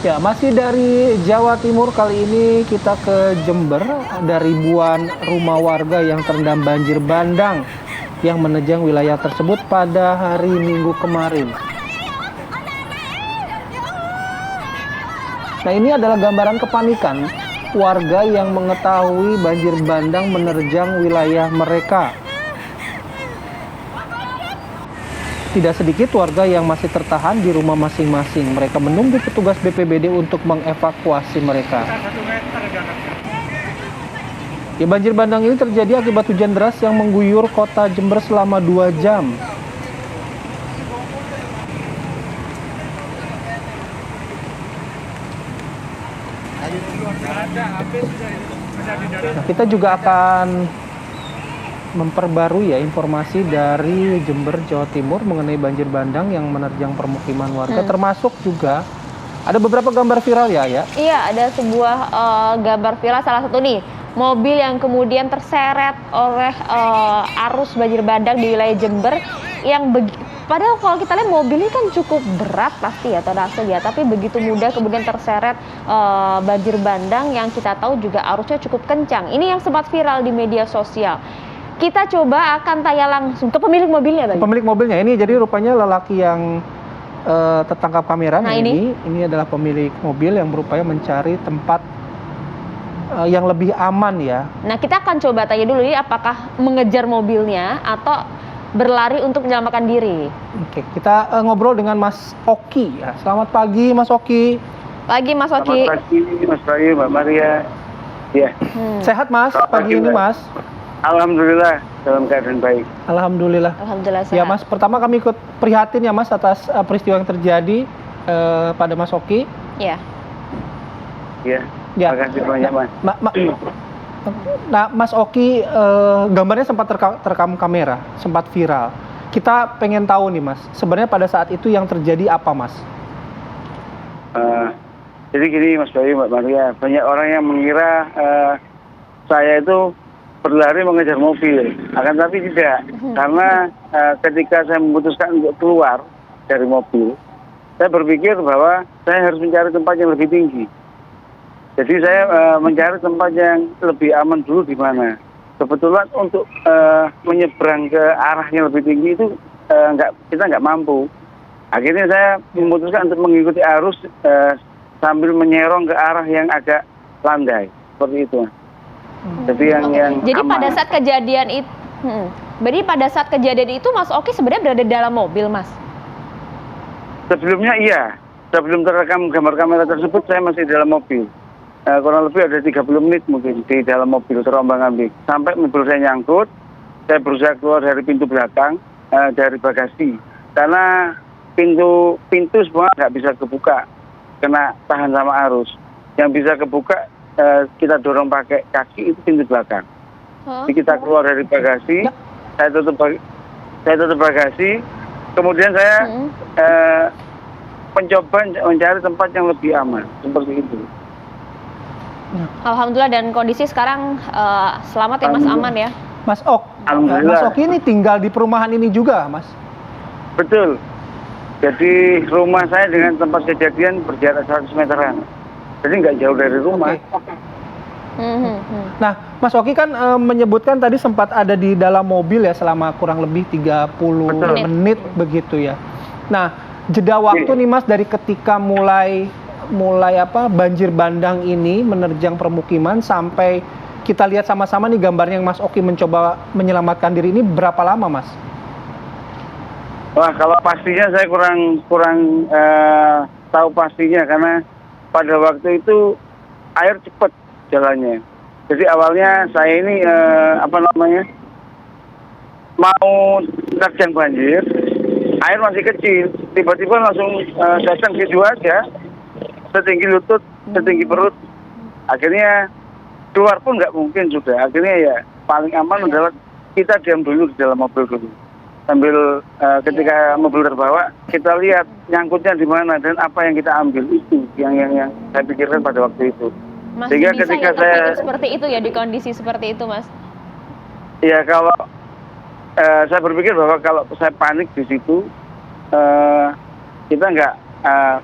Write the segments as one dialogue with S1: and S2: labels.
S1: Ya, masih dari Jawa Timur, kali ini kita ke Jember. Ada ribuan rumah warga yang terendam banjir bandang yang menerjang wilayah tersebut pada hari Minggu kemarin. Nah, ini adalah gambaran kepanikan warga yang mengetahui banjir bandang menerjang wilayah mereka. Tidak sedikit warga yang masih tertahan di rumah masing-masing. Mereka menunggu petugas BPBD untuk mengevakuasi mereka. Ya, banjir bandang ini terjadi akibat hujan deras yang mengguyur kota Jember selama 2 jam. Nah, kita juga akan memperbarui ya informasi dari Jember, Jawa Timur mengenai banjir bandang yang menerjang permukiman warga, termasuk juga ada beberapa gambar viral ya.
S2: Iya, ada sebuah gambar viral, salah satu nih, mobil yang kemudian terseret oleh arus banjir bandang di wilayah Jember yang padahal kalau kita lihat mobil ini kan cukup berat pasti ya terasa ya, tapi begitu mudah kemudian terseret banjir bandang yang kita tahu juga arusnya cukup kencang. Ini yang sempat viral di media sosial. Kita coba akan tanya langsung ke pemilik mobilnya, Bang.
S1: Pemilik mobilnya ini jadi rupanya lelaki yang tertangkap kamera. Nah, ini adalah pemilik mobil yang berupaya mencari tempat yang lebih aman ya.
S2: Nah, kita akan coba tanya dulu ini apakah mengejar mobilnya atau berlari untuk menyelamatkan diri.
S1: Oke, kita ngobrol dengan Mas Oki ya. Selamat pagi, Mas Oki.
S2: Pagi, Mas Oki.
S3: Selamat pagi, Mas Bayu, Mbak Maria. Ya.
S1: Sehat, Mas, pagi ini, Mas?
S3: Alhamdulillah, dalam keadaan baik.
S1: Alhamdulillah.
S2: Alhamdulillah sehat.
S1: Ya, Mas, pertama kami ikut prihatin ya, Mas, atas peristiwa yang terjadi pada Mas Oki.
S2: Iya.
S3: Ya.
S1: Ya.
S3: Terima kasih banyak, Mas.
S1: Nah, Mas Oki, gambarnya sempat terekam kamera, sempat viral. Kita pengen tahu nih, Mas, sebenarnya pada saat itu yang terjadi apa, Mas?
S3: Jadi gini, Mas Bayu, Mbak Maria, banyak orang yang mengira saya itu berlari mengejar mobil, akan tapi tidak, karena ketika saya memutuskan untuk keluar dari mobil, saya berpikir bahwa saya harus mencari tempat yang lebih tinggi. Jadi saya mencari tempat yang lebih aman dulu di mana. Kebetulan untuk menyeberang ke arah yang lebih tinggi itu kita nggak mampu. Akhirnya saya memutuskan untuk mengikuti arus sambil menyerong ke arah yang agak landai, seperti itu. Jadi
S2: Jadi aman. Pada saat kejadian itu, berarti pada saat kejadian itu Mas Oki sebenarnya berada dalam mobil, Mas?
S3: Sebelumnya iya, sebelum terekam gambar kamera tersebut saya masih dalam mobil. Kurang lebih ada 30 menit mungkin di dalam mobil terombang-ambing. Sampai mobil saya nyangkut, saya berusaha keluar dari pintu belakang, dari bagasi. Karena pintu semua nggak bisa kebuka, kena tahan sama arus. Yang bisa kebuka kita dorong pakai kaki itu pintu belakang. Jadi kita keluar dari bagasi, saya tutup bagasi, kemudian saya mencoba mencari tempat yang lebih aman, seperti itu.
S2: Alhamdulillah, dan kondisi sekarang selamat ya, Mas, aman ya.
S1: Mas Oki ini tinggal di perumahan ini juga, Mas? Betul.
S3: Jadi rumah saya dengan tempat kejadian berjarak 100 meteran. Jadi nggak jauh dari rumah.
S1: Nah, Mas Oki kan menyebutkan tadi sempat ada di dalam mobil ya selama kurang lebih 30 menit begitu ya. Nah, jeda waktu nih, Mas, dari ketika mulai banjir bandang ini menerjang permukiman sampai kita lihat sama-sama nih gambarnya yang Mas Oki mencoba menyelamatkan diri ini berapa lama, Mas?
S3: Wah, kalau pastinya saya kurang tahu pastinya, karena pada waktu itu air cepat jalannya. Jadi awalnya saya ini mau terjang banjir, air masih kecil, tiba-tiba langsung datang gitu aja, setinggi lutut, setinggi perut. Akhirnya keluar pun nggak mungkin sudah. Akhirnya ya paling aman adalah kita diam dulu di dalam mobil dulu. Sambil ketika mobil terbawa, kita lihat nyangkutnya di mana dan apa yang kita ambil, itu yang saya pikirkan pada waktu itu.
S2: Masih sehingga bisa ketika saya seperti itu ya, di kondisi seperti itu, Mas?
S3: Ya, kalau saya berpikir bahwa kalau saya panik di situ, kita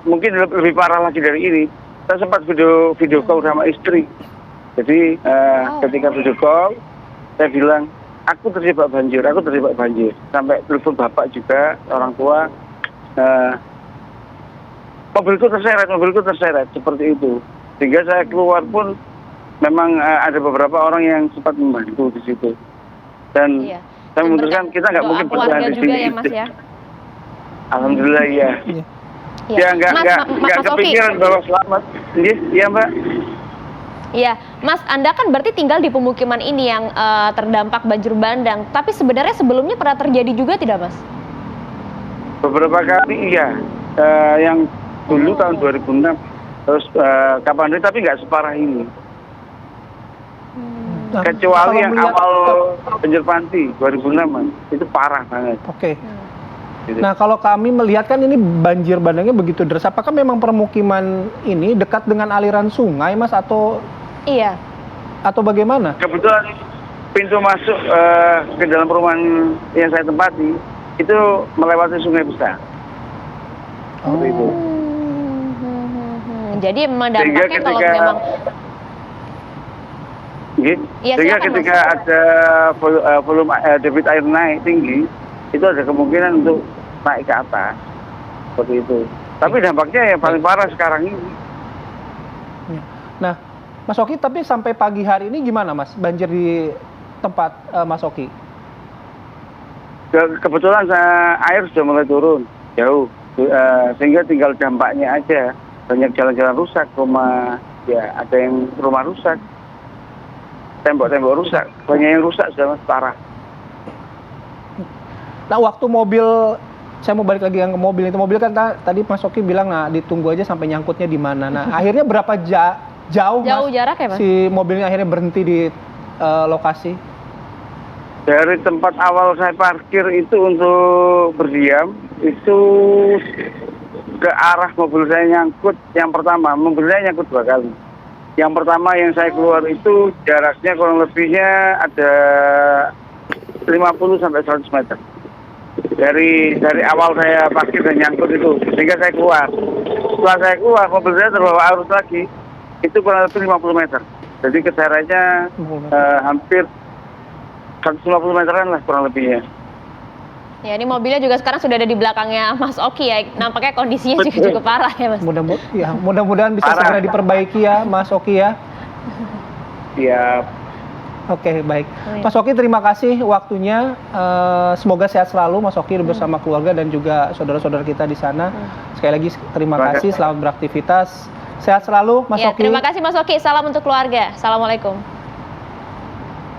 S3: mungkin lebih parah lagi dari ini. Saya sempat video call sama istri. Jadi ketika video call, saya bilang, aku terjebak banjir. Sampai telepon bapak juga, orang tua, mobilku terseret, seperti itu. Sehingga saya keluar pun, memang ada beberapa orang yang sempat membantu di situ. Dan saya memutuskan kita nggak mungkin bertahan di sini.
S2: Ya, Mas, ya?
S3: Alhamdulillah ya. Ya nggak kepikiran bahwa selamat. Iya Mbak.
S2: Iya, Mas, Anda kan berarti tinggal di pemukiman ini yang terdampak banjir bandang. Tapi sebenarnya sebelumnya pernah terjadi juga tidak, Mas?
S3: Beberapa kali iya. Yang dulu tahun 2006, terus kapan ini, tapi nggak separah ini.
S1: Nah,
S3: Kecuali yang
S1: melihat,
S3: awal banjir panti 2006, itu parah banget.
S1: Oke.
S3: Gitu.
S1: Nah, kalau kami melihat kan ini banjir bandangnya begitu deras. Apakah memang permukiman ini dekat dengan aliran sungai, Mas, atau
S2: Iya.
S1: atau bagaimana?
S3: Kebetulan pintu masuk ke dalam perumahan yang saya tempati itu melewati sungai besar. Seperti itu.
S2: Jadi memang dampaknya kalau memang Ya,
S3: sehingga
S2: silakan,
S3: ketika
S2: Mas.
S3: ada volume debit air naik tinggi, itu ada kemungkinan untuk naik ke atas. Seperti itu. Tapi dampaknya yang paling parah sekarang ini.
S1: Nah, Mas Oki, tapi sampai pagi hari ini gimana, Mas? Banjir di tempat Mas Oki?
S3: Kebetulan air sudah mulai turun jauh, sehingga tinggal dampaknya aja. Banyak jalan-jalan rusak, rumah ya ada yang rumah rusak, tembok-tembok rusak, banyak yang rusak sudah parah.
S1: Nah, waktu mobil, saya mau balik lagi yang ke mobil itu. Mobil kan tadi Mas Oki bilang, nah ditunggu aja sampai nyangkutnya di mana. Nah, akhirnya berapa jauh Mas,
S2: jarak ya, Mas?
S1: si mobilnya akhirnya berhenti di lokasi?
S3: Dari tempat awal saya parkir itu untuk berdiam, itu ke arah mobil saya nyangkut. Yang pertama, mobil saya nyangkut 2 kali. Yang pertama yang saya keluar itu jaraknya kurang lebihnya ada 50 sampai 100 meter. Dari awal saya parkir dan nyangkut itu, sehingga saya keluar. Setelah saya keluar, mobil saya terbawa arus lagi, itu kurang lebih 50 meter. Jadi keseretnya hampir 150 meteran lah kurang lebihnya.
S2: Ya, ini mobilnya juga sekarang sudah ada di belakangnya Mas Oki ya. Nampaknya kondisinya juga cukup parah ya, Mas.
S1: Mudah-mudahan bisa segera diperbaiki ya, Mas Oki ya.
S3: Iya.
S1: Oke, baik. Mas Oki, terima kasih waktunya. Semoga sehat selalu Mas Oki bersama keluarga dan juga saudara-saudara kita di sana. Sekali lagi terima kasih, selamat beraktivitas. Sehat selalu Mas Oki.
S2: Terima kasih Mas Oki. Salam untuk keluarga. Assalamualaikum.